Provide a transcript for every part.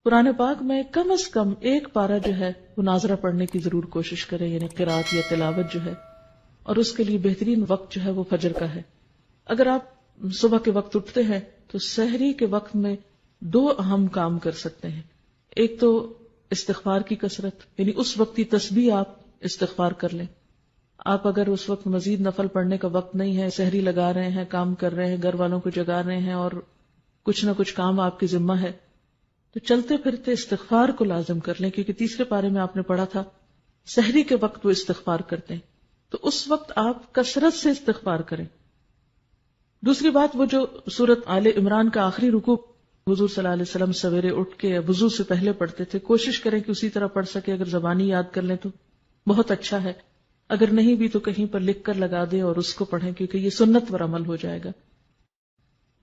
قرآن پاک میں کم از کم ایک پارہ جو ہے وہ ناظرہ پڑھنے کی ضرور کوشش کریں، یعنی قرات یا تلاوت جو ہے، اور اس کے لیے بہترین وقت جو ہے وہ فجر کا ہے۔ اگر آپ صبح کے وقت اٹھتے ہیں تو سحری کے وقت میں 2 اہم کام کر سکتے ہیں۔ ایک تو استغفار کی کثرت، یعنی اس وقت تسبیح آپ استغفار کر لیں۔ آپ اگر اس وقت مزید نفل پڑھنے کا وقت نہیں ہے، سحری لگا رہے ہیں، کام کر رہے ہیں، گھر والوں کو جگا رہے ہیں اور کچھ نہ کچھ کام آپ کی ذمہ ہے، تو چلتے پھرتے استغفار کو لازم کر لیں، کیونکہ تیسرے پارے میں آپ نے پڑھا تھا سحری کے وقت وہ استغفار کرتے ہیں، تو اس وقت آپ کثرت سے استغفار کریں۔ دوسری بات، وہ جو سورت آل عمران کا آخری رکوع حضور صلی اللہ علیہ وسلم سویرے اٹھ کے وضو سے پہلے پڑھتے تھے، کوشش کریں کہ اسی طرح پڑھ سکے۔ اگر زبانی یاد کر لیں تو بہت اچھا ہے، اگر نہیں بھی تو کہیں پر لکھ کر لگا دیں اور اس کو پڑھیں، کیونکہ یہ سنت پر عمل ہو جائے گا۔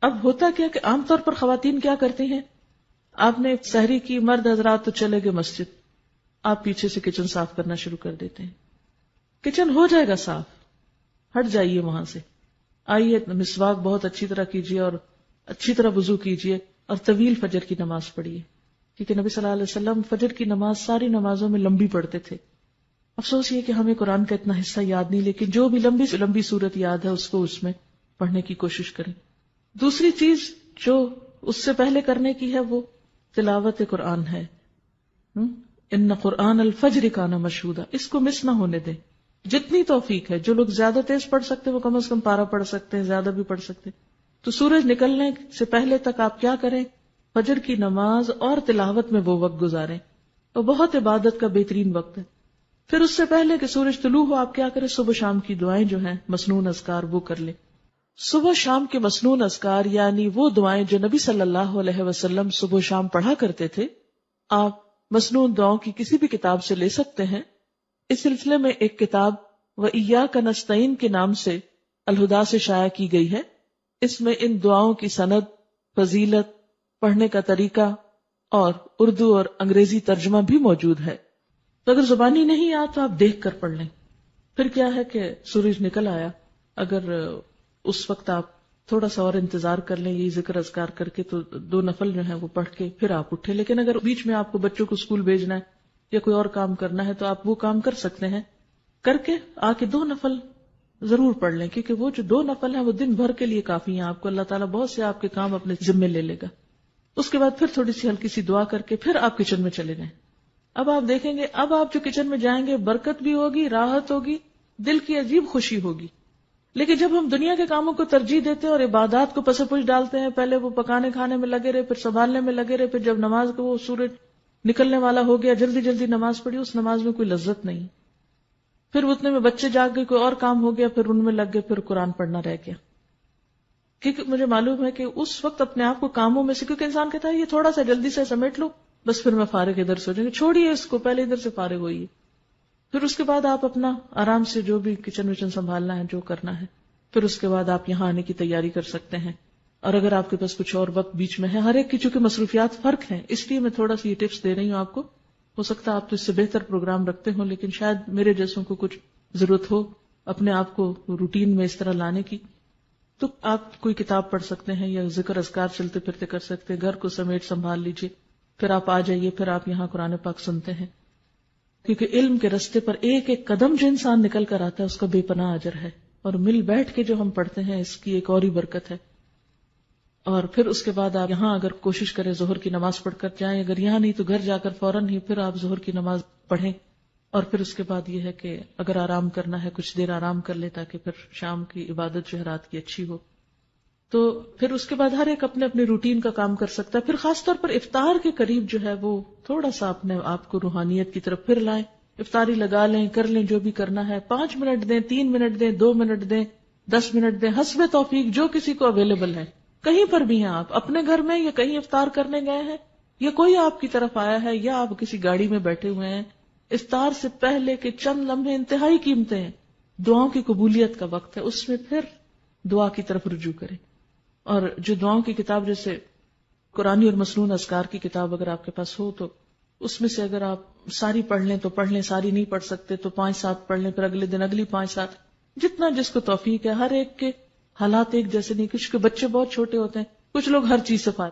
اب ہوتا کیا کہ عام طور پر خواتین کیا کرتی ہیں، آپ نے سحری کی، مرد حضرات تو چلے گئے مسجد، آپ پیچھے سے کچن صاف کرنا شروع کر دیتے ہیں۔ کچن ہو جائے گا صاف، ہٹ جائیے وہاں سے، آئیے مسواک بہت اچھی طرح کیجیے اور اچھی طرح وضو کیجیے اور طویل فجر کی نماز پڑھیے، کیونکہ نبی صلی اللہ علیہ وسلم فجر کی نماز ساری نمازوں میں لمبی پڑھتے تھے۔ افسوس یہ کہ ہمیں قرآن کا اتنا حصہ یاد نہیں، لیکن جو بھی لمبی سے لمبی صورت یاد ہے اس کو اس میں پڑھنے کی کوشش کریں۔ دوسری چیز جو اس سے پہلے کرنے کی ہے وہ تلاوت قرآن ہے۔ ان قرآن الفجر کان مشہودا، اس کو مس نہ ہونے دیں، جتنی توفیق ہے۔ جو لوگ زیادہ تیز پڑھ سکتے وہ کم از کم پارہ پڑھ سکتے ہیں، زیادہ بھی پڑھ سکتے ہیں۔ تو سورج نکلنے سے پہلے تک آپ کیا کریں، فجر کی نماز اور تلاوت میں وہ وقت گزاریں، اور بہت عبادت کا بہترین وقت ہے۔ پھر اس سے پہلے کہ سورج طلوع ہو آپ کیا کریں، صبح شام کی دعائیں جو ہیں مسنون اذکار وہ کر لیں۔ صبح شام کے مسنون اذکار یعنی وہ دعائیں جو نبی صلی اللہ علیہ وسلم صبح شام پڑھا کرتے تھے، آپ مسنون دعاؤں کی کسی بھی کتاب سے لے سکتے ہیں۔ اس سلسلے میں ایک کتاب وَإِيَّاكَ نَسْتَعِينُ کے نام سے الہدا سے شائع کی گئی ہے۔ اس میں ان دعاؤں کی سند، فضیلت، پڑھنے کا طریقہ اور اردو اور انگریزی ترجمہ بھی موجود ہے۔ تو اگر زبانی نہیں آ تو آپ دیکھ کر پڑھ لیں۔ پھر کیا ہے کہ سورج نکل آیا، اگر اس وقت آپ تھوڑا سا اور انتظار کر لیں یہ ذکر اذکار کر کے، تو 2 نفل جو ہیں وہ پڑھ کے پھر آپ اٹھے۔ لیکن اگر بیچ میں آپ کو بچوں کو اسکول بھیجنا ہے یا کوئی اور کام کرنا ہے تو آپ وہ کام کر سکتے ہیں، کر کے آ کے 2 نفل ضرور پڑھ لیں، کیونکہ وہ جو 2 نفل ہیں وہ دن بھر کے لیے کافی ہیں۔ آپ کو اللہ تعالیٰ بہت سے آپ کے کام اپنے ذمے لے لے گا۔ اس کے بعد پھر تھوڑی سی ہلکی سی دعا کر کے پھر آپ کچن میں چلے جائیں۔ اب آپ دیکھیں گے، اب آپ جو کچن میں جائیں گے برکت بھی ہوگی، راحت ہوگی، دل کی عجیب خوشی ہوگی۔ لیکن جب ہم دنیا کے کاموں کو ترجیح دیتے ہیں اور عبادات کو پس پش ڈالتے ہیں، پہلے وہ پکانے کھانے میں لگے رہے، پھر سنبھالنے میں لگے رہے، پھر جب نماز کو وہ سورج نکلنے والا ہو گیا جلدی جلدی نماز پڑھی، اس نماز میں کوئی لذت نہیں۔ پھر اتنے میں بچے جاگ گئے، کوئی اور کام ہو گیا، پھر ان میں لگ گئے، پھر قرآن پڑھنا رہ گیا۔ کیونکہ مجھے معلوم ہے کہ اس وقت اپنے آپ کو کاموں میں سے، کیونکہ انسان کہتا ہے یہ تھوڑا سا جلدی سے سمیٹ لو بس پھر میں فارغ ادھر سے ہو جائیں گے، چھوڑیے اس کو، پہلے ادھر سے فارغ ہوئیے۔ پھر اس کے بعد آپ اپنا آرام سے جو بھی کچن وچن سنبھالنا ہے، جو کرنا ہے، پھر اس کے بعد آپ یہاں آنے کی تیاری کر سکتے ہیں۔ اور اگر آپ کے پاس کچھ اور وقت بیچ میں ہے، ہر ایک کی چونکہ مصروفیات فرق ہیں، اس لیے میں تھوڑا سی یہ ٹپس دے رہی ہوں آپ کو۔ ہو سکتا ہے آپ تو اس سے بہتر پروگرام رکھتے ہوں، لیکن شاید میرے جیسوں کو کچھ ضرورت ہو اپنے آپ کو روٹین میں اس طرح لانے کی، تو آپ کوئی کتاب پڑھ سکتے ہیں یا ذکر اذکار چلتے پھرتے کر سکتے ہیں، گھر کو سمیٹ سنبھال لیجئے، پھر آپ آ جائیے، پھر آپ یہاں قرآن پاک سنتے ہیں۔ کیونکہ علم کے رستے پر ایک ایک قدم جو انسان نکل کر آتا ہے اس کا بے پناہ اجر ہے، اور مل بیٹھ کے جو ہم پڑھتے ہیں اس کی ایک اور ہی برکت ہے۔ اور پھر اس کے بعد آپ یہاں اگر کوشش کریں ظہر کی نماز پڑھ کر جائیں، اگر یہاں نہیں تو گھر جا کر فوراً ہی پھر آپ ظہر کی نماز پڑھیں، اور پھر اس کے بعد یہ ہے کہ اگر آرام کرنا ہے کچھ دیر آرام کر لے تاکہ پھر شام کی عبادت جو ہے رات کی اچھی ہو۔ تو پھر اس کے بعد ہر ایک اپنے اپنے روٹین کا کام کر سکتا ہے۔ پھر خاص طور پر افطار کے قریب جو ہے وہ تھوڑا سا اپنے آپ کو روحانیت کی طرف پھر لائیں، افطاری لگا لیں، کر لیں جو بھی کرنا ہے، 5 منٹ دیں، 3 منٹ دیں، 2 منٹ دیں، 10 منٹ دیں، حسب توفیق جو کسی کو اویلیبل ہے۔ کہیں پر بھی ہیں آپ، اپنے گھر میں یا کہیں افطار کرنے گئے ہیں یا کوئی آپ کی طرف آیا ہے یا آپ کسی گاڑی میں بیٹھے ہوئے ہیں، افطار سے پہلے کے چند لمحے انتہائی قیمتی ہیں، دعاؤں کی قبولیت کا وقت ہے، اس میں پھر دعا کی طرف رجوع کریں۔ اور جو دعاؤں کی کتاب جیسے قرآنی اور مسنون اذکار کی کتاب اگر آپ کے پاس ہو تو اس میں سے اگر آپ ساری پڑھ لیں تو پڑھ لیں، ساری نہیں پڑھ سکتے تو 5-7 پڑھ لیں، پھر اگلے دن اگلی 5-7، جتنا جس کو توفیق ہے۔ ہر ایک کے حالات ایک جیسے نہیں، کچھ کے بچے بہت چھوٹے ہوتے ہیں، کچھ لوگ ہر چیز سے فارغ